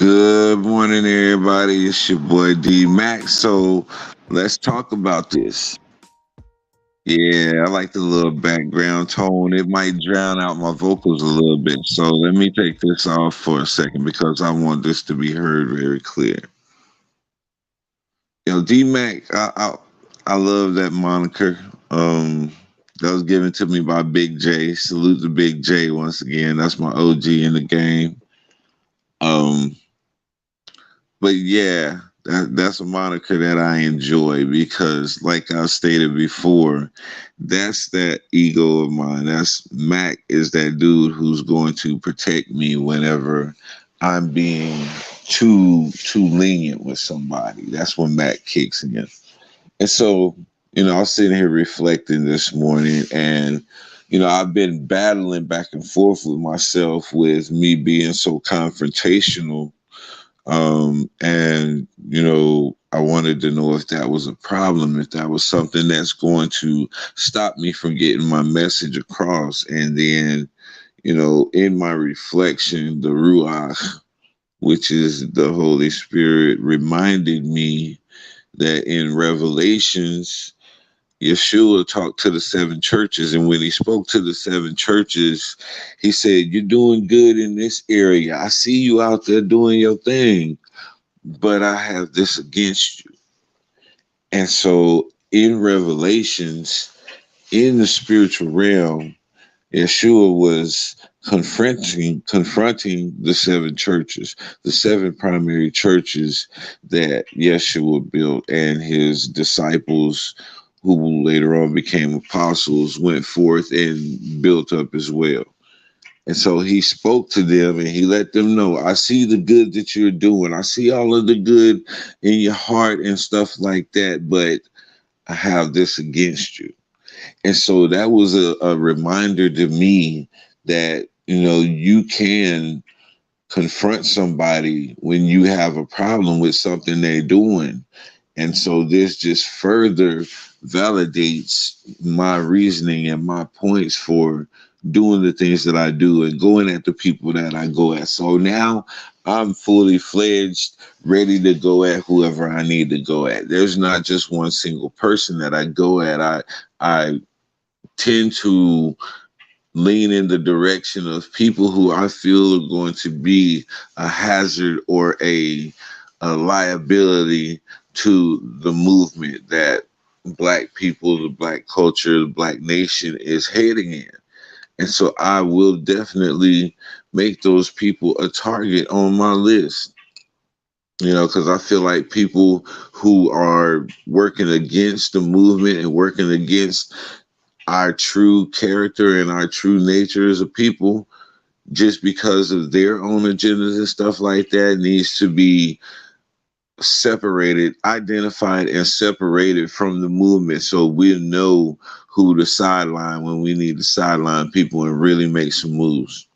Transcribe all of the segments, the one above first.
Good morning, everybody. It's your boy D Mack. So let's talk about this. Yeah, I like the little background tone. It might drown out my vocals a little bit. So let me take this off for a second because I want this to be heard very clear. D Mac, I love that moniker. Um, that was given to me by Big J. Salute to Big J once again. That's my OG in the game. Um, But yeah, that's a moniker that I enjoy because, like I stated before, that's that ego of mine. That's Mac is that dude who's going to protect me whenever I'm being too lenient with somebody. That's when Mac kicks in. And so, I was sitting here reflecting this morning, and I've been battling back and forth with myself with me being so confrontational, and I wanted to know if that was a problem, if that was something that's going to stop me from getting my message across. And then, in my reflection, the Ruach, which is the Holy Spirit, reminded me that in Revelations, Yeshua talked to the seven churches, and when he spoke to the seven churches, he said, "You're doing good in this area. I see you out there doing your thing, but I have this against you." And so in Revelations, in the spiritual realm, Yeshua was confronting the seven churches, the seven primary churches that Yeshua built, and his disciples, who later on became apostles, went forth and built up as well. And so he spoke to them and he let them know, I see the good that you're doing. I see all of the good in your heart and stuff like that, but I have this against you. And so that was a reminder to me that, you can confront somebody when you have a problem with something they're doing. And so this just further validates my reasoning and my points for doing the things that I do and going at the people that I go at. So now I'm fully fledged, ready to go at whoever I need to go at. There's not just one single person that I go at. I tend to lean in the direction of people who I feel are going to be a hazard or a liability to the movement that black people, the black culture, the black nation is heading in. And so I will definitely make those people a target on my list. Because I feel like people who are working against the movement and working against our true character and our true nature as a people, just because of their own agendas and stuff like that, needs to be separated, identified, and separated from the movement so we'll know who to sideline when we need to sideline people and really make some moves.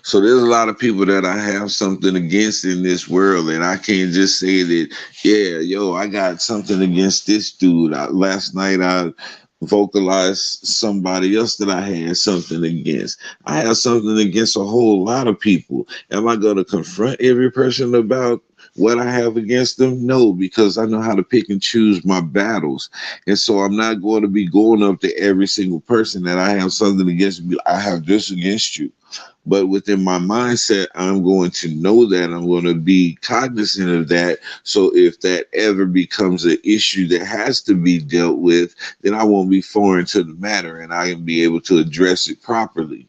So there's a lot of people that I have something against in this world, and I can't just say that, yeah, I got something against this dude. Last night I vocalized somebody else that I had something against. I have something against a whole lot of people. Am I going to confront every person about what I have against them? No, because I know how to pick and choose my battles. And so I'm not going to be going up to every single person that I have something against. I have this against you. But within my mindset, I'm going to know that. I'm going to be cognizant of that. So if that ever becomes an issue that has to be dealt with, then I won't be foreign to the matter and I can be able to address it properly.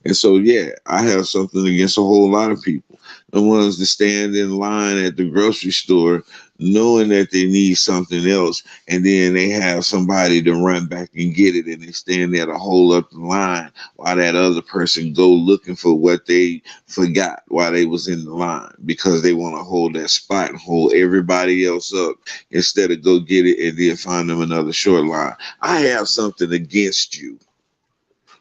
And so, yeah, I have something against a whole lot of people. The ones that stand in line at the grocery store knowing that they need something else, and then they have somebody to run back and get it, and they stand there to hold up the line while that other person go looking for what they forgot while they was in the line, because they want to hold that spot and hold everybody else up instead of go get it and then find them another short line. I have something against you.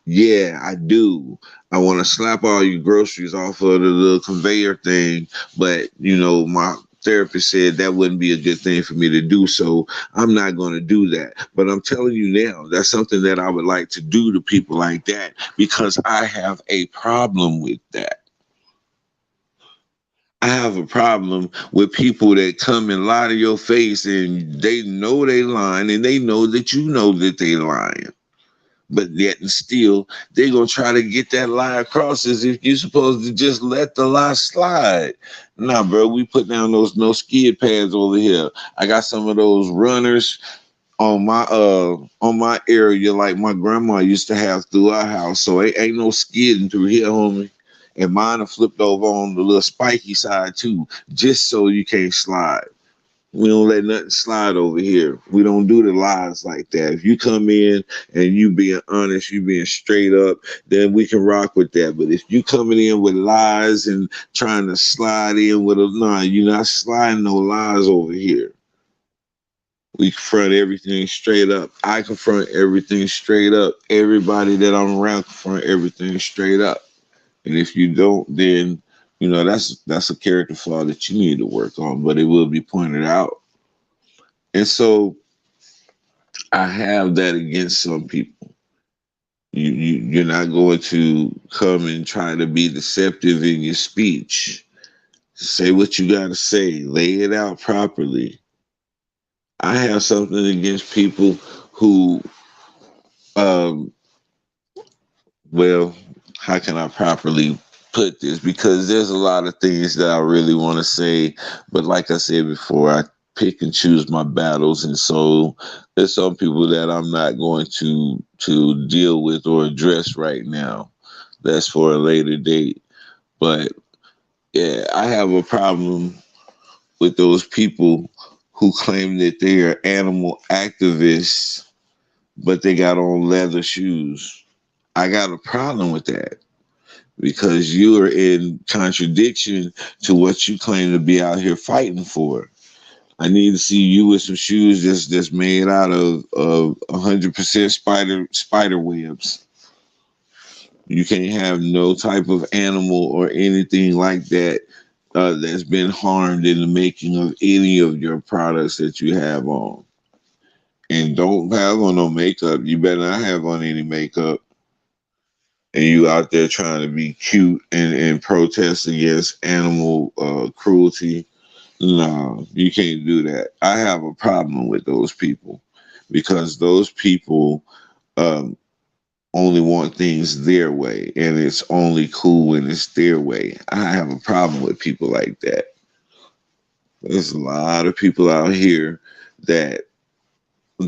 Yeah, I do. I want to slap all your groceries off of the little conveyor thing, but my therapist said that wouldn't be a good thing for me to do, so I'm not going to do that. But I'm telling you now, that's something that I would like to do to people like that because I have a problem with that. have a problem with people that come and lie to your face, and they know they lying, and they know that you know that they lying. But yet and still, they're going to try to get that lie across as if you're supposed to just let the lie slide. Nah, bro, we put down those no skid pads over here. I got some of those runners on my area like my grandma used to have through our house. So ain't no skidding through here, homie. And mine are flipped over on the little spiky side too, just so you can't slide. We don't let nothing slide over here. We don't do the lies like that. If you come in and you being honest, you being straight up, then we can rock with that. But if you coming in with lies and trying to slide in with a nah, you're not sliding no lies over here. We confront everything straight up. I confront everything straight up. Everybody that I'm around confront everything straight up. And if you don't, then that's a character flaw that you need to work on, but it will be pointed out. And so I have that against some people. You're not going to come and try to be deceptive in your speech. Say what you got to say. Lay it out properly. I have something against people who, um, well, how can I properly put this? Because there's a lot of things that I really want to say, but like I said before, I pick and choose my battles, and so there's some people that I'm not going to deal with or address right now. That's for a later date. But yeah, I have a problem with those people who claim that they are animal activists, but they got on leather shoes. I got a problem with that because you are in contradiction to what you claim to be out here fighting for. I need to see you with some shoes that's made out of 100% spider webs. You can't have no type of animal or anything like that that's been harmed in the making of any of your products that you have on. And don't have on no makeup. You better not have on any makeup. And you out there trying to be cute and protest against animal cruelty. No, you can't do that. I have a problem with those people because those people um, only want things their way, and it's only cool when it's their way. I have a problem with people like that. There's a lot of people out here that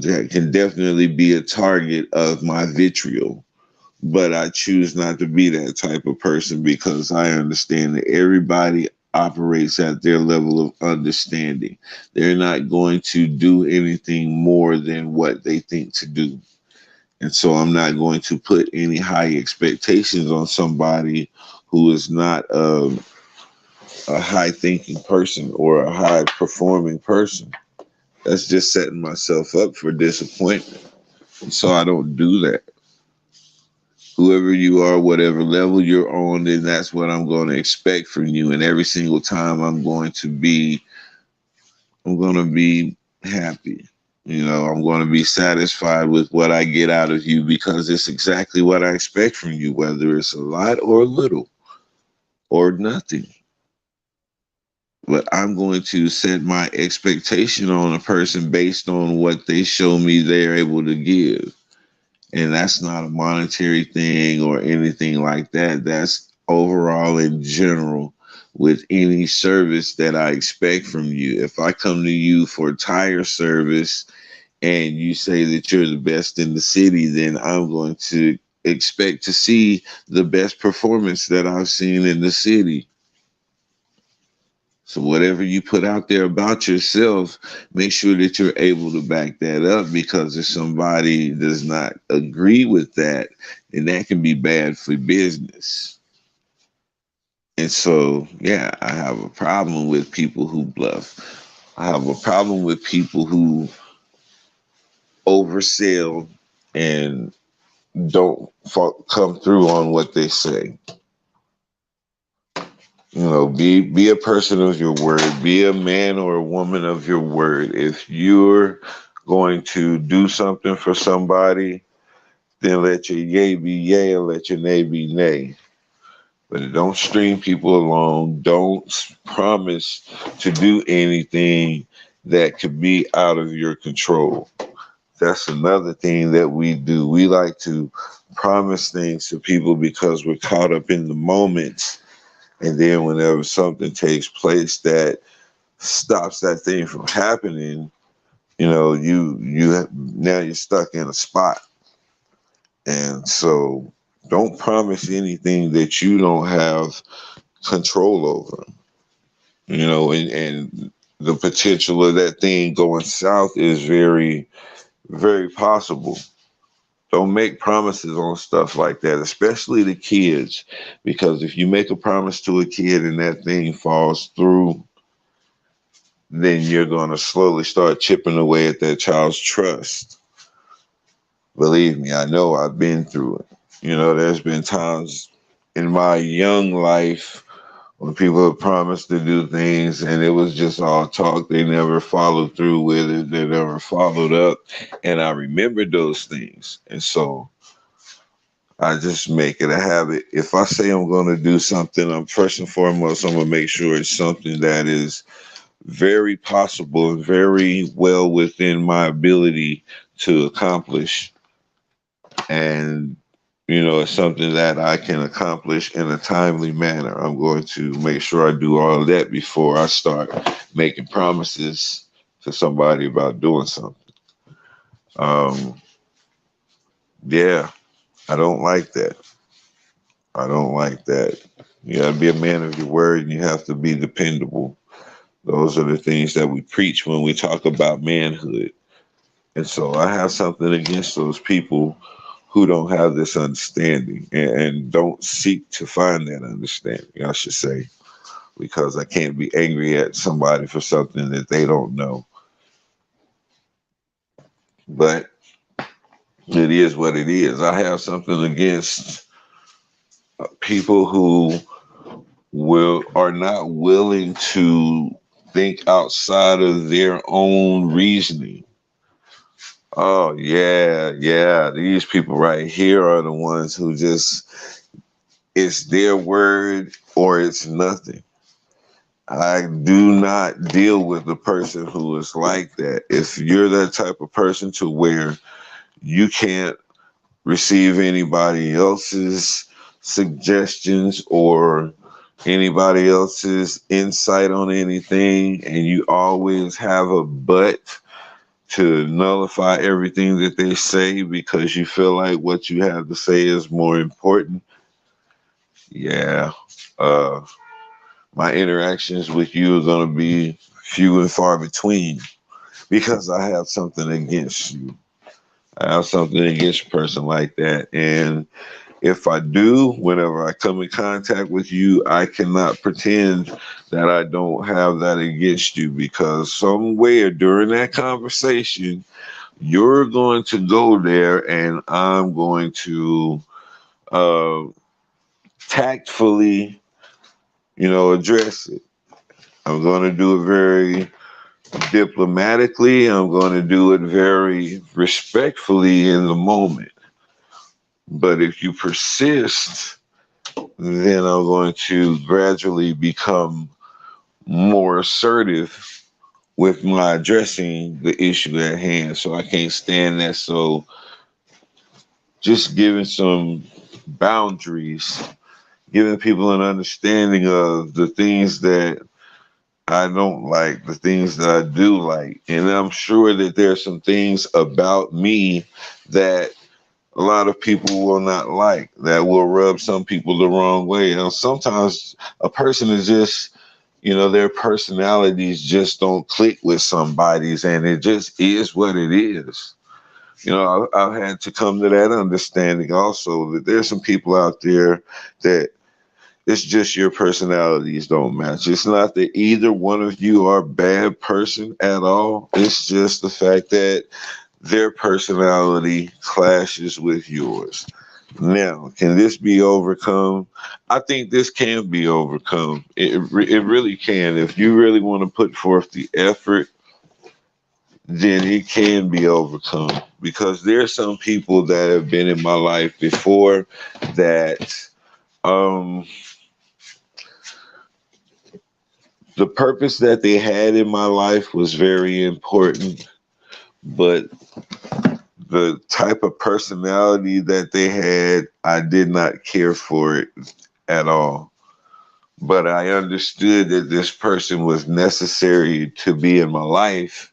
can definitely be a target of my vitriol. But I choose not to be that type of person because I understand that everybody operates at their level of understanding. They're not going to do anything more than what they think to do. And so I'm not going to put any high expectations on somebody who is not a high thinking person or a high performing person. That's just setting myself up for disappointment. And so I don't do that. Whoever you are, whatever level you're on, then that's what I'm going to expect from you. And every single time I'm going to be happy. I'm going to be satisfied with what I get out of you because it's exactly what I expect from you, whether it's a lot or a little or nothing. But I'm going to set my expectation on a person based on what they show me they're able to give. And that's not a monetary thing or anything like that. That's overall in general with any service that I expect from you. If I come to you for tire service and you say that you're the best in the city, then I'm going to expect to see the best performance that I've seen in the city. So whatever you put out there about yourself, make sure that you're able to back that up because if somebody does not agree with that, then that can be bad for business. And so, yeah, I have a problem with people who bluff. I have a problem with people who oversell and don't come through on what they say. Be a person of your word. Be a man or a woman of your word. If you're going to do something for somebody, then let your yay be yay and let your nay be nay. but don't string people along. Don't promise to do anything that could be out of your control. That's another thing that we do. We like to promise things to people because we're caught up in the moment. And then whenever something takes place that stops that thing from happening, now you're stuck in a spot. And so don't promise anything that you don't have control over. And the potential of that thing going south is very, very possible. Don't make promises on stuff like that, especially the kids, because if you make a promise to a kid and that thing falls through, then you're going to slowly start chipping away at that child's trust. Believe me, I know I've been through it. There's been times in my young life when people have promised to do things and it was just all talk. They never followed through with it. They never followed up. And I remember those things. And so I just make it a habit. If I say I'm going to do something, I'm first and foremost, I'm going to make sure it's something that is very possible and very well within my ability to accomplish. And, it's something that I can accomplish in a timely manner. I'm going to make sure I do all of that before I start making promises to somebody about doing something. Yeah, I don't like that. I don't like that. You got to be a man of your word and you have to be dependable. Those are the things that we preach when we talk about manhood. And so I have something against those people who don't have this understanding and don't seek to find that understanding, I should say, because I can't be angry at somebody for something that they don't know. But it is what it is. I have something against people who are not willing to think outside of their own reasoning. Oh yeah, yeah. These people right here are the ones who just it's their word or it's nothing. I do not deal with the person who is like that. If you're that type of person to where you can't receive anybody else's suggestions or anybody else's insight on anything, and you always have a but to nullify everything that they say because you feel like what you have to say is more important, yeah, uh, my interactions with you are going to be few and far between because I have something against you. I have something against a person like that. And if I do, whenever I come in contact with you, I cannot pretend that I don't have that against you because somewhere during that conversation, you're going to go there and I'm going to uh, tactfully, address it. I'm going to do it very diplomatically. I'm going to do it very respectfully in the moment. But if you persist, then I'm going to gradually become more assertive with my addressing the issue at hand. So I can't stand that. So just giving some boundaries, giving people an understanding of the things that I don't like, the things that I do like. And I'm sure that there's some things about me that a lot of people will not like, that will rub some people the wrong way. And sometimes a person is just, their personalities just don't click with somebody's, and it just is what it is. I've had to come to that understanding also that there's some people out there that it's just your personalities don't match. It's not that either one of you are a bad person at all. It's just the fact that their personality clashes with yours. Now, can this be overcome? I think this can be overcome. It really can. If you really want to put forth the effort, then it can be overcome. Because there's some people that have been in my life before that The purpose that they had in my life was very important, but the type of personality that they had, I did not care for it at all. But I understood that this person was necessary to be in my life,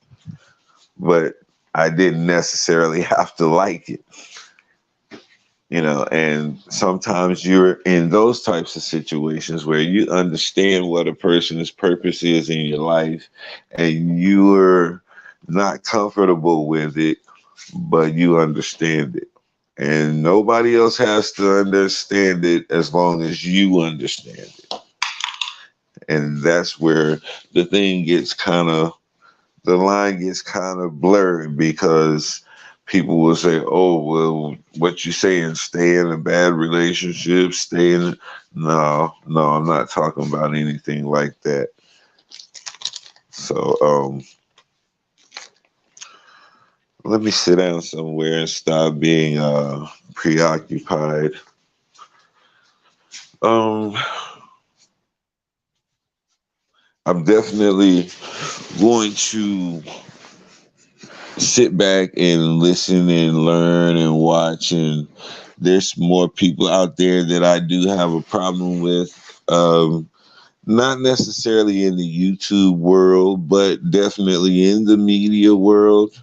but I didn't necessarily have to like it. And sometimes you're in those types of situations where you understand what a person's purpose is in your life and you're not comfortable with it, but you understand it. And nobody else has to understand it as long as you understand it. And that's where the thing gets kind of, the line gets kind of blurred, because people will say, "Oh, well, what you saying? Stay in a bad relationship? Stay in?" No, no, I'm not talking about anything like that. So, let me sit down somewhere and stop being preoccupied. Um, I'm definitely going to sit back and listen and learn and watch, and there's more people out there that I do have a problem with. Not necessarily in the YouTube world, but definitely in the media world,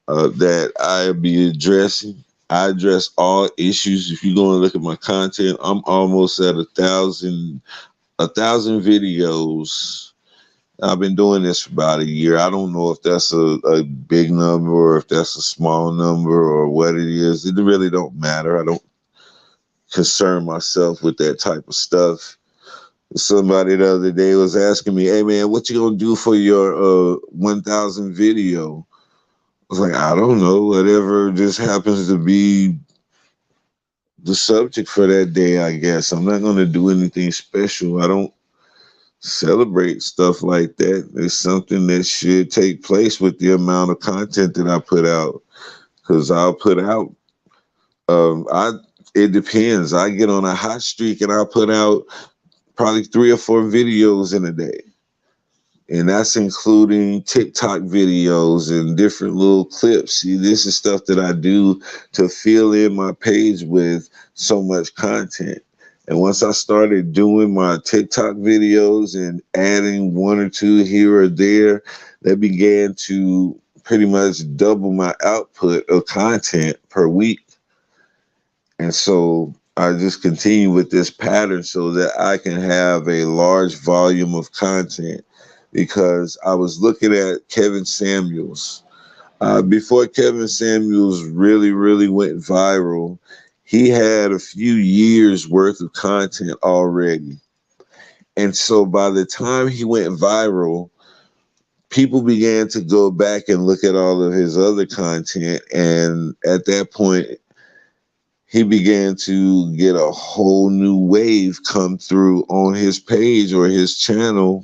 that I'll be addressing. I address all issues. If you're going to look at my content, I'm almost at a thousand videos. I've been doing this for about a year. I don't know if that's a big number or if that's a small number or what it is. It really don't matter. I don't concern myself with that type of stuff. Somebody the other day was asking me, "Hey man, what you gonna do for your 1,000 video?" I was like, "I don't know. Whatever just happens to be the subject for that day, I guess. I'm not gonna do anything special. I don't celebrate stuff like that. It's something that should take place with the amount of content that I put out. Because I'll put out, I it depends. I get on a hot streak and I'll put out probably 3 or 4 videos in a day. And that's including TikTok videos and different little clips. See, this is stuff that I do to fill in my page with so much content. And once I started doing my TikTok videos and adding 1 or 2 here or there, that began to pretty much double my output of content per week. And so I just continue with this pattern so that I can have a large volume of content, because I was looking at Kevin Samuels. Before Kevin Samuels really, really went viral, he had a few years worth of content already. And so by the time he went viral, people began to go back and look at all of his other content. And at that point, he began to get a whole new wave come through on his page or his channel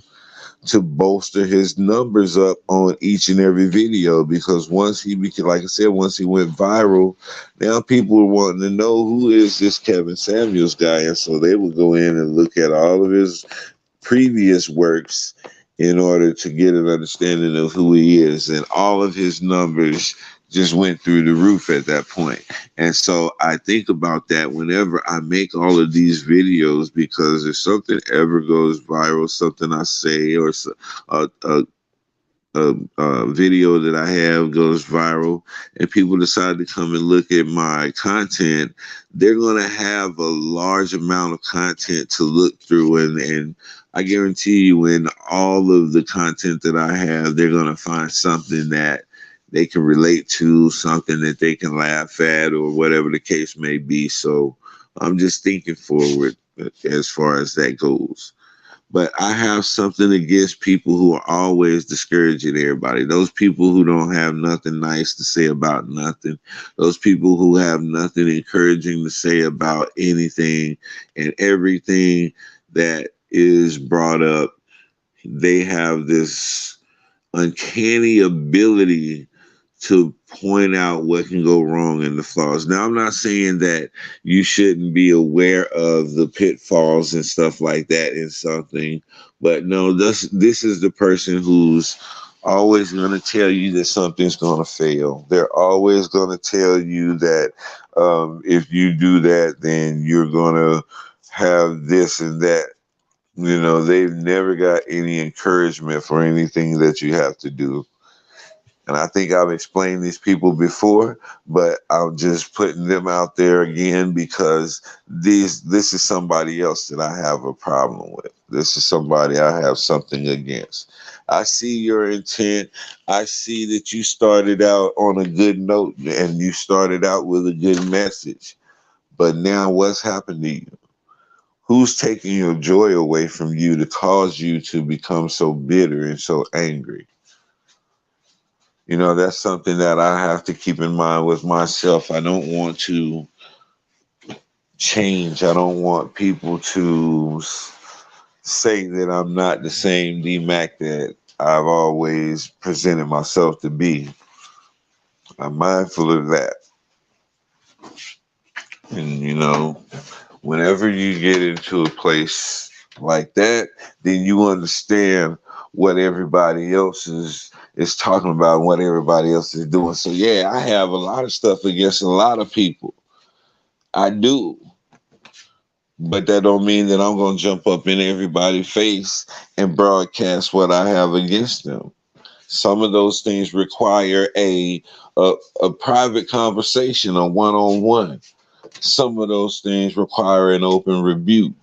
to bolster his numbers up on each and every video. Because once he became, like I said, once he went viral, now people were wanting to know, who is this Kevin Samuels guy? And so they would go in and look at all of his previous works in order to get an understanding of who he is. And all of his numbers just went through the roof at that point. And so I think about that whenever I make all of these videos, because if something ever goes viral, something I say or a video that I have goes viral and people decide to come and look at my content, they're going to have a large amount of content to look through. And I guarantee you, in all of the content that I have, they're going to find something that they can relate to, something that they can laugh at, or whatever the case may be. So I'm just thinking forward as far as that goes. But I have something against people who are always discouraging everybody. Those people who don't have nothing nice to say about nothing. Those people who have nothing encouraging to say about anything and everything that is brought up. They have this uncanny ability to point out what can go wrong in the flaws. Now, I'm not saying that you shouldn't be aware of the pitfalls and stuff like that in something, But no, this is the person who's always going to tell you that something's going to fail. They're always going to tell you that if you do that, then you're going to have this and that. You know, they've never got any encouragement for anything that you have to do. And I think I've explained these people before, but I'm just putting them out there again because this is somebody else that I have a problem with. This is somebody I have something against. I see your intent. I see that you started out on a good note and you started out with a good message. But now what's happened to you? Who's taking your joy away from you to cause you to become so bitter and so angry? You know, that's something that I have to keep in mind with myself. I don't want to change. I don't want people to say that I'm not the same D Mack that I've always presented myself to be. I'm mindful of that. And, you know, whenever you get into a place like that, then you understand what everybody else is talking about and what everybody else is doing. So yeah, I have a lot of stuff against a lot of people. I do. But that don't mean that I'm gonna jump up in everybody's face and broadcast what I have against them. Some of those things require a private conversation, a one-on-one. Some of those things require an open rebuke.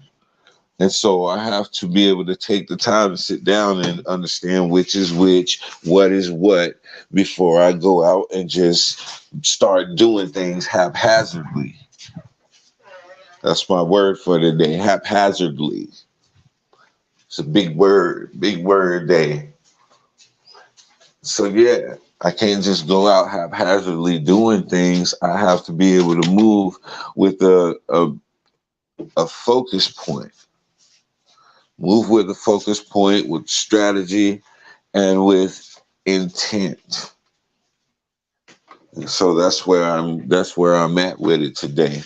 And so I have to be able to take the time to sit down and understand which is which, what is what, before I go out and just start doing things haphazardly. That's my word for today, haphazardly. It's a big word day. So yeah, I can't just go out haphazardly doing things. I have to be able to move with a focus point. Move with a focus point, with strategy, and with intent. So that's where I'm at with it today.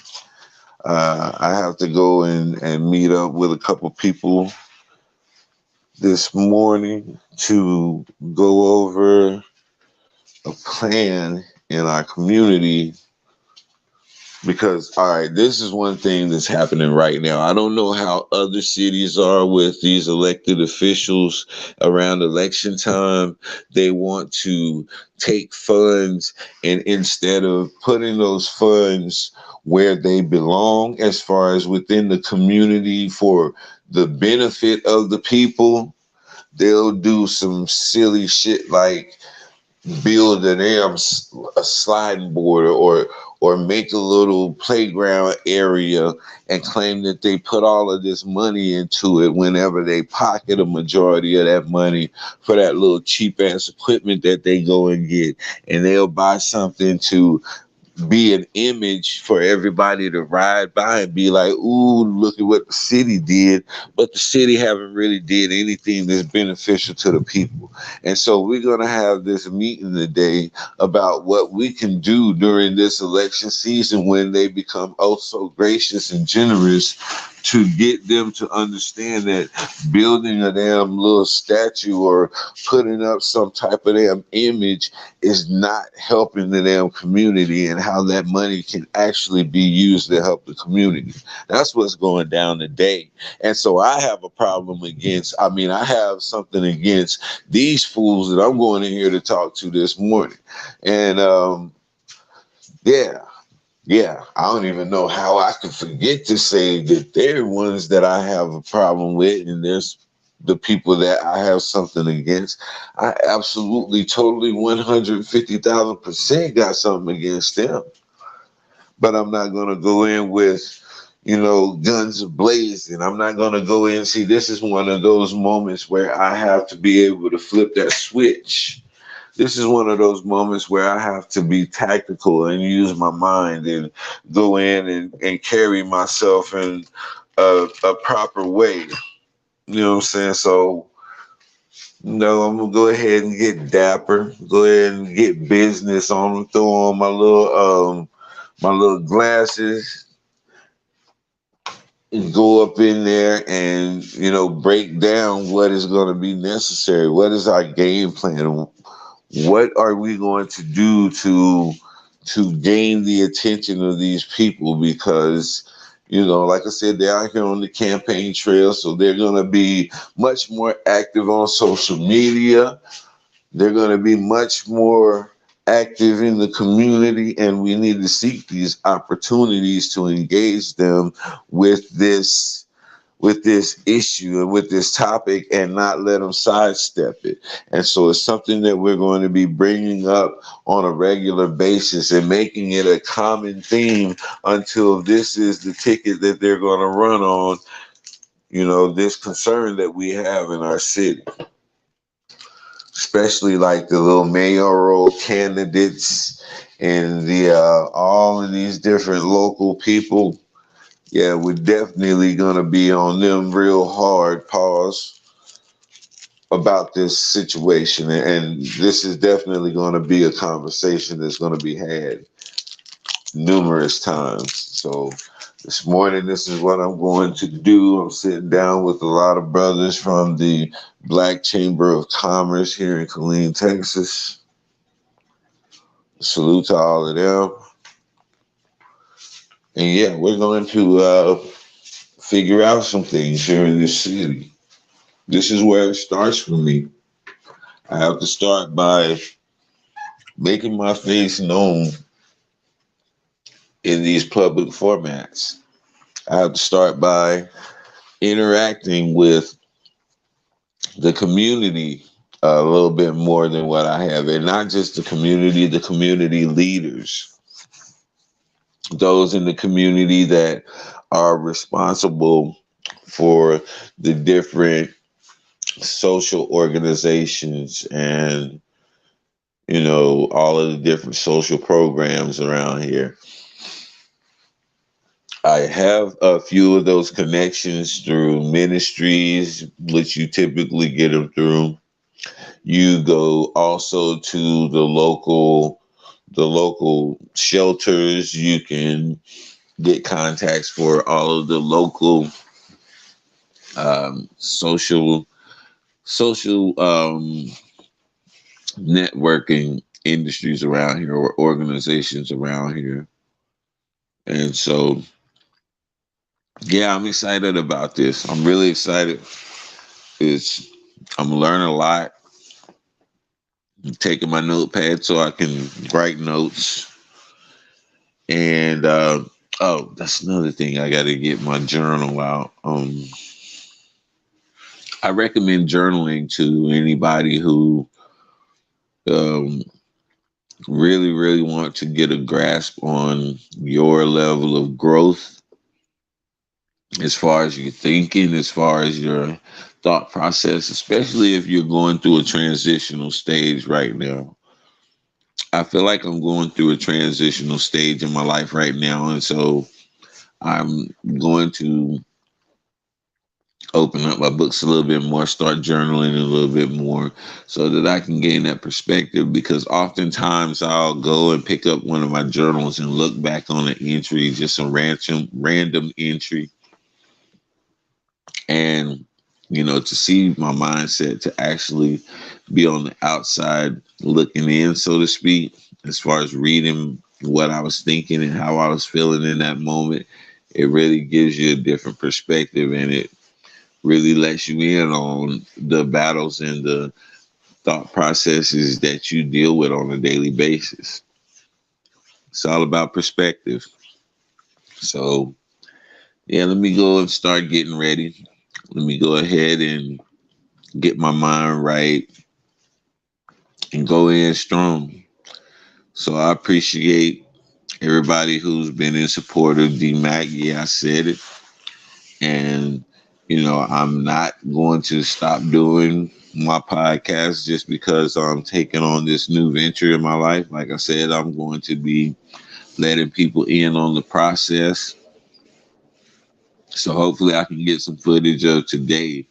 I have to go and meet up with a couple people this morning to go over a plan in our community because all right, this is one thing that's happening right now. I don't know how other cities are with these elected officials around election time. They want to take funds and instead of putting those funds where they belong as far as within the community for the benefit of the people, they'll do some silly shit like build a sliding board or make a little playground area and claim that they put all of this money into it whenever they pocket a majority of that money for that little cheap ass equipment that they go and get, and they'll buy something to be an image for everybody to ride by and be like, ooh, look at what the city did. But the city haven't really did anything that's beneficial to the people. And so we're going to have this meeting today about what we can do during this election season when they become oh so gracious and generous to get them to understand that building a damn little statue or putting up some type of damn image is not helping the damn community and how that money can actually be used to help the community. That's what's going down today. And so I have a problem I have something against these fools that I'm going in here to talk to this morning. And yeah, yeah, I don't even know how I could forget to say that they're ones that I have a problem with, and there's the people that I have something against. I absolutely, totally, 150,000% got something against them. But I'm not going to go in with, guns blazing. I'm not going to go in. See, this is one of those moments where I have to be able to flip that switch. This is one of those moments where I have to be tactical and use my mind and go in and carry myself in a proper way. You know what I'm saying? So, I'm gonna go ahead and get dapper, go ahead and get business on, throw on my little glasses, go up in there and break down what is going to be necessary. What is our game plan? What are we going to do to gain the attention of these people? Because like I said, they're out here on the campaign trail, so they're going to be much more active on social media. They're going to be much more active in the community, and we need to seek these opportunities to engage them with this issue and with this topic, and not let them sidestep it. And so it's something that we're going to be bringing up on a regular basis and making it a common theme until this is the ticket that they're going to run on, this concern that we have in our city, especially like the little mayoral candidates and the all of these different local people. Yeah, we're definitely gonna be on them real hard. Pause about this situation, and this is definitely going to be a conversation that's going to be had numerous times. So this morning, this is what I'm going to do. I'm sitting down with a lot of brothers from the Black Chamber of Commerce here in Killeen, Texas. Salute to all of them. And yeah, we're going to figure out some things here in this city. This is where it starts for me. I have to start by making my face known in these public formats. I have to start by interacting with the community a little bit more than what I have. And not just the community leaders, those in the community that are responsible for the different social organizations and all of the different social programs around here. I have a few of those connections through ministries, which you typically get them through. You go also to the local shelters. You can get contacts for all of the local social networking industries around here, or organizations around here. And so, yeah, I'm excited about this. I'm really excited. It's I'm learning a lot. I'm taking my notepad so I can write notes. And oh, that's another thing. I got to get my journal out. I recommend journaling to anybody who um, really, really want to get a grasp on your level of growth, as far as your thinking, as far as your thought process, especially if you're going through a transitional stage right now. I feel like I'm going through a transitional stage in my life right now. And so I'm going to open up my books a little bit more, start journaling a little bit more so that I can gain that perspective. Because oftentimes I'll go and pick up one of my journals and look back on an entry, just a random entry. And, to see my mindset to actually be on the outside looking in, so to speak, as far as reading what I was thinking and how I was feeling in that moment, it really gives you a different perspective, and it really lets you in on the battles and the thought processes that you deal with on a daily basis. It's all about perspective. So, yeah, let me go and start getting ready. Let me go ahead and get my mind right and go in strong. So I appreciate everybody who's been in support of Mack. Yeah, I said it. And, I'm not going to stop doing my podcast just because I'm taking on this new venture in my life. Like I said, I'm going to be letting people in on the process. So hopefully I can get some footage of today.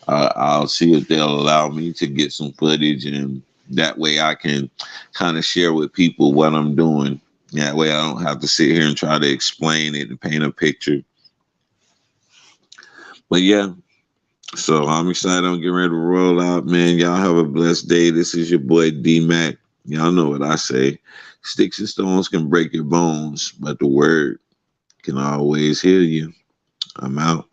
I'll see if they'll allow me to get some footage, and that way I can kind of share with people what I'm doing. That way I don't have to sit here and try to explain it and paint a picture. But yeah, so I'm excited. I'm getting ready to roll out, man. Y'all have a blessed day. This is your boy D Mac. Y'all know what I say. Sticks and stones can break your bones, but the word can always heal you. I'm out.